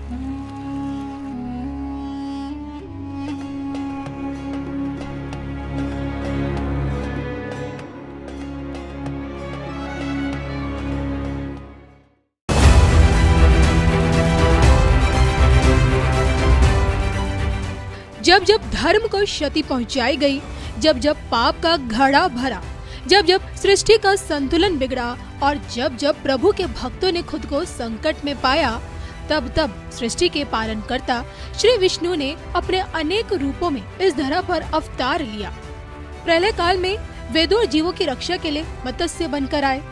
जब जब धर्म को क्षति पहुंचाई गई, जब जब पाप का घड़ा भरा, जब जब सृष्टि का संतुलन बिगड़ा और जब जब प्रभु के भक्तों ने खुद को संकट में पाया, तब तब सृष्टि के पालनकर्ता श्री विष्णु ने अपने अनेक रूपों में इस धरा पर अवतार लिया। प्रलय काल में वेदों और जीवों की रक्षा के लिए मत्स्य बनकर आए।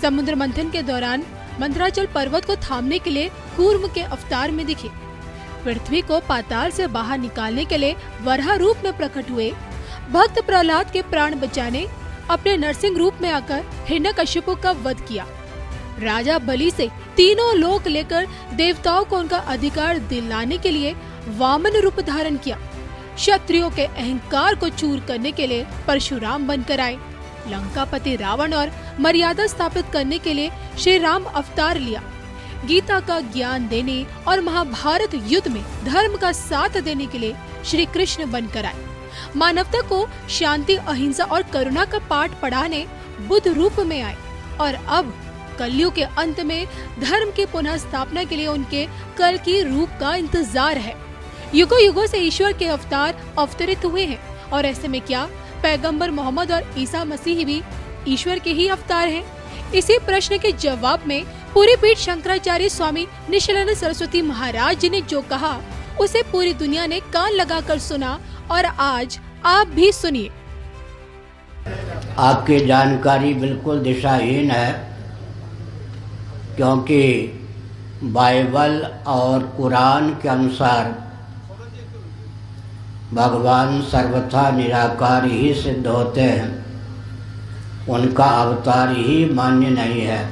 समुद्र मंथन के दौरान मंदराचल पर्वत को थामने के लिए कूर्म के अवतार में दिखे। पृथ्वी को पाताल से बाहर निकालने के लिए वराह रूप में प्रकट हुए। भक्त प्रहलाद के प्राण बचाने अपने नरसिंह रूप में आकर हिरण्यकश्यप का वध किया। राजा बलि से तीनों लोक लेकर देवताओं को उनका अधिकार दिलाने के लिए वामन रूप धारण किया। क्षत्रियों के अहंकार को चूर करने के लिए परशुराम बनकर आए। लंकापति रावण और मर्यादा स्थापित करने के लिए श्री राम अवतार लिया। गीता का ज्ञान देने और महाभारत युद्ध में धर्म का साथ देने के लिए श्री कृष्ण बनकर आए। मानवता को शांति, अहिंसा और करुणा का पाठ पढ़ाने बुद्ध रूप में आए और अब कलयुग के अंत में धर्म की पुनः स्थापना के लिए उनके कल की रूप का इंतजार है। युगों युगों से ईश्वर के अवतार अवतरित हुए हैं और ऐसे में क्या पैगंबर मोहम्मद और ईसा मसीह भी ईश्वर के ही अवतार हैं? इसी प्रश्न के जवाब में पूरी पीठ शंकराचार्य स्वामी निशिलानंद सरस्वती महाराज जी ने जो कहा उसे पूरी दुनिया ने कान लगाकर सुना और आज आप भी सुनिए। आपकी जानकारी बिल्कुल दिशाहीन है, क्योंकि बाइबल और कुरान के अनुसार भगवान सर्वथा निराकार ही सिद्ध होते हैं, उनका अवतार ही मान्य नहीं है।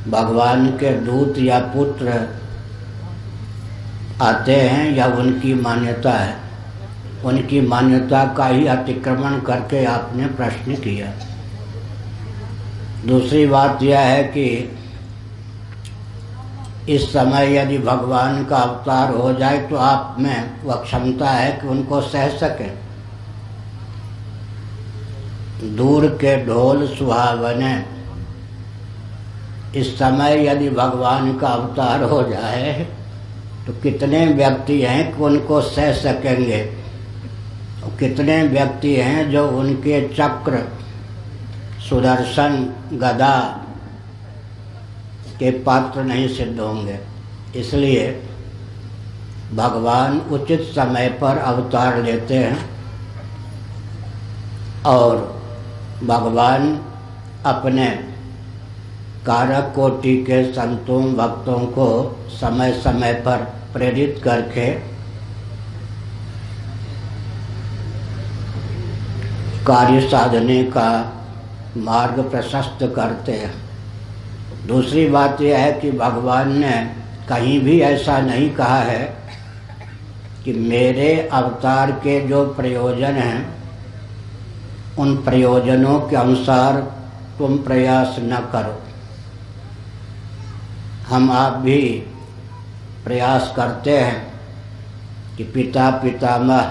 भगवान के दूत या पुत्र आते हैं या उनकी मान्यता है, उनकी मान्यता का ही अतिक्रमण करके आपने प्रश्न किया। दूसरी बात यह है कि इस समय यदि भगवान का अवतार हो जाए तो आप में वह क्षमता है कि उनको सह सकें। दूर के ढोल सुहावने, इस समय यदि भगवान का अवतार हो जाए तो कितने व्यक्ति हैं कि उनको सह सकेंगे, और कितने व्यक्ति हैं जो उनके चक्र, सुदर्शन, गदा के पात्र नहीं सिद्ध होंगे। इसलिए भगवान उचित समय पर अवतार लेते हैं और भगवान अपने कारक कोटि के संतों, भक्तों को समय समय पर प्रेरित करके कार्य साधने का मार्ग प्रशस्त करते हैं। दूसरी बात यह है कि भगवान ने कहीं भी ऐसा नहीं कहा है कि मेरे अवतार के जो प्रयोजन हैं उन प्रयोजनों के अनुसार तुम प्रयास न करो। हम आप भी प्रयास करते हैं कि पिता पितामह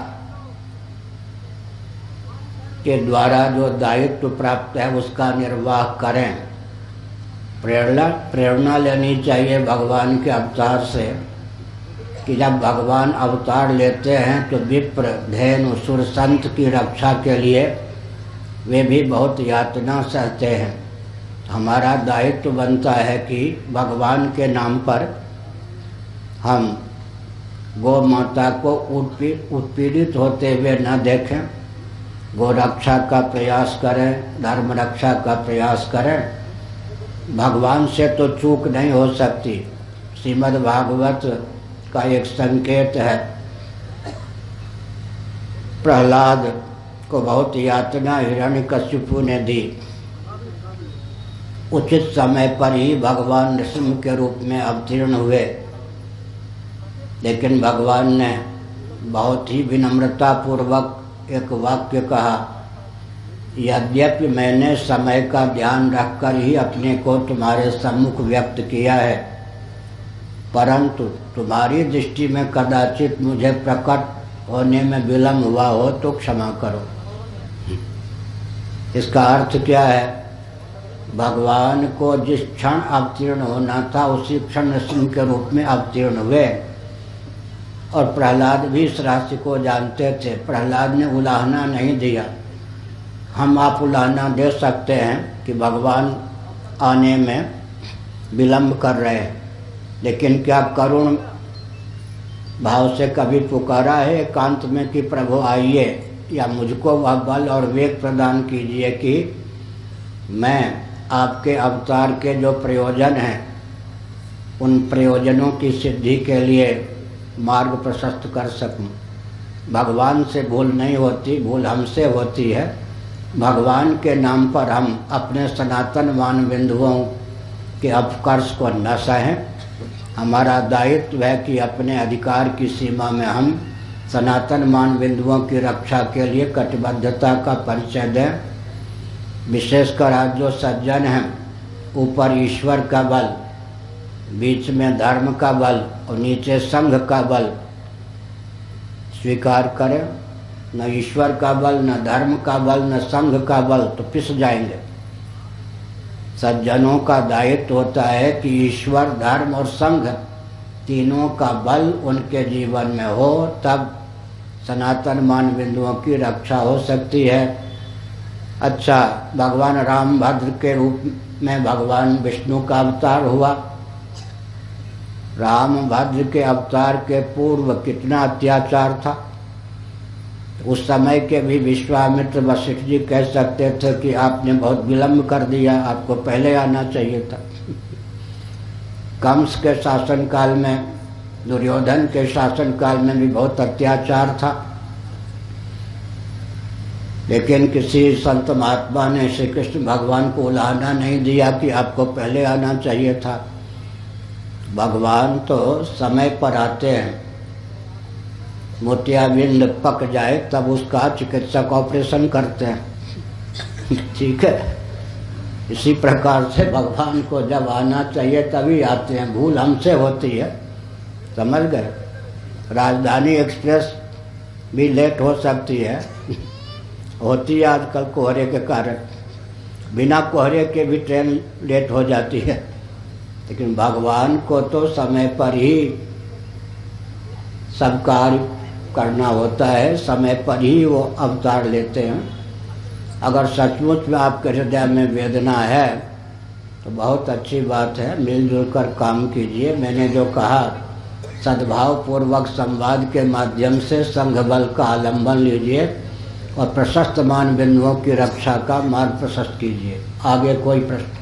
के द्वारा जो दायित्व प्राप्त है उसका निर्वाह करें। प्रेरणा लेनी चाहिए भगवान के अवतार से कि जब भगवान अवतार लेते हैं तो विप्र, धेनु, सुर, संत की रक्षा के लिए वे भी बहुत यातना सहते हैं। हमारा दायित्व बनता है कि भगवान के नाम पर हम गौ माता को उत्पीड़ित होते हुए न देखें, गौ रक्षा का प्रयास करें, धर्म रक्षा का प्रयास करें। भगवान से तो चूक नहीं हो सकती। श्रीमद् भागवत का एक संकेत है, प्रहलाद को बहुत यातना हिरण्यकश्यपु ने दी। उचित समय पर ही भगवान नृसिंह के रूप में अवतीर्ण हुए, लेकिन भगवान ने बहुत ही विनम्रता पूर्वक एक वाक्य कहा, यद्यपि मैंने समय का ध्यान रखकर ही अपने को तुम्हारे सम्मुख व्यक्त किया है, परंतु तुम्हारी दृष्टि में कदाचित मुझे प्रकट होने में विलम्ब हुआ हो तो क्षमा करो। इसका अर्थ क्या है? भगवान को जिस क्षण अवतीर्ण होना था उसी क्षण नृसिंह के रूप में अवतीर्ण हुए। और प्रहलाद भी इस रहस्य को जानते थे। प्रहलाद ने उलाहना नहीं दिया। हम आप उलाहना दे सकते हैं कि भगवान आने में विलम्ब कर रहे हैं, लेकिन क्या करुण भाव से कभी पुकारा है एकांत में कि प्रभु आइए, या मुझको वह बल और वेग प्रदान कीजिए कि मैं आपके अवतार के जो प्रयोजन हैं उन प्रयोजनों की सिद्धि के लिए मार्ग प्रशस्त कर सकूं। भगवान से भूल नहीं होती, भूल हमसे होती है। भगवान के नाम पर हम अपने सनातन मान बिंदुओं के अपकर्ष को न सहें। हमारा दायित्व है कि अपने अधिकार की सीमा में हम सनातन मान बिंदुओं की रक्षा के लिए कटिबद्धता का परिचय दें। विशेषकर आज जो सज्जन हैं, ऊपर ईश्वर का बल, बीच में धर्म का बल और नीचे संघ का बल स्वीकार करें। न ईश्वर का बल, न धर्म का बल, न संघ का बल, तो पिस जाएंगे। सज्जनों का दायित्व होता है कि ईश्वर, धर्म और संघ तीनों का बल उनके जीवन में हो, तब सनातन मान बिंदुओं की रक्षा हो सकती है। अच्छा, भगवान रामभद्र के रूप में भगवान विष्णु का अवतार हुआ। रामभद्र के अवतार के पूर्व कितना अत्याचार था। उस समय के भी विश्वामित्र वशिष्ठ जी कह सकते थे कि आपने बहुत विलम्ब कर दिया, आपको पहले आना चाहिए था। कंस के शासनकाल में, दुर्योधन के शासनकाल में भी बहुत अत्याचार था, लेकिन किसी संत महात्मा ने श्री कृष्ण भगवान को उलाहना नहीं दिया कि आपको पहले आना चाहिए था। भगवान तो समय पर आते हैं। मोतियाबिंद पक जाए तब उसका चिकित्सक ऑपरेशन करते हैं। ठीक है, इसी प्रकार से भगवान को जब आना चाहिए तभी आते हैं। भूल हमसे होती है, समझ गए। राजधानी एक्सप्रेस भी लेट हो सकती है, होती है आजकल कोहरे के कारण। बिना कोहरे के भी ट्रेन लेट हो जाती है, लेकिन भगवान को तो समय पर ही सब कार्य करना होता है, समय पर ही वो अवतार लेते हैं। अगर सचमुच में आपके हृदय में वेदना है तो बहुत अच्छी बात है, मिलजुल कर काम कीजिए। मैंने जो कहा, सद्भाव पूर्वक संवाद के माध्यम से संघ बल का आलम्बन लीजिए और प्रशस्त मान बिंदुओं की रक्षा का मार्ग प्रशस्त कीजिए। आगे कोई प्रश्न?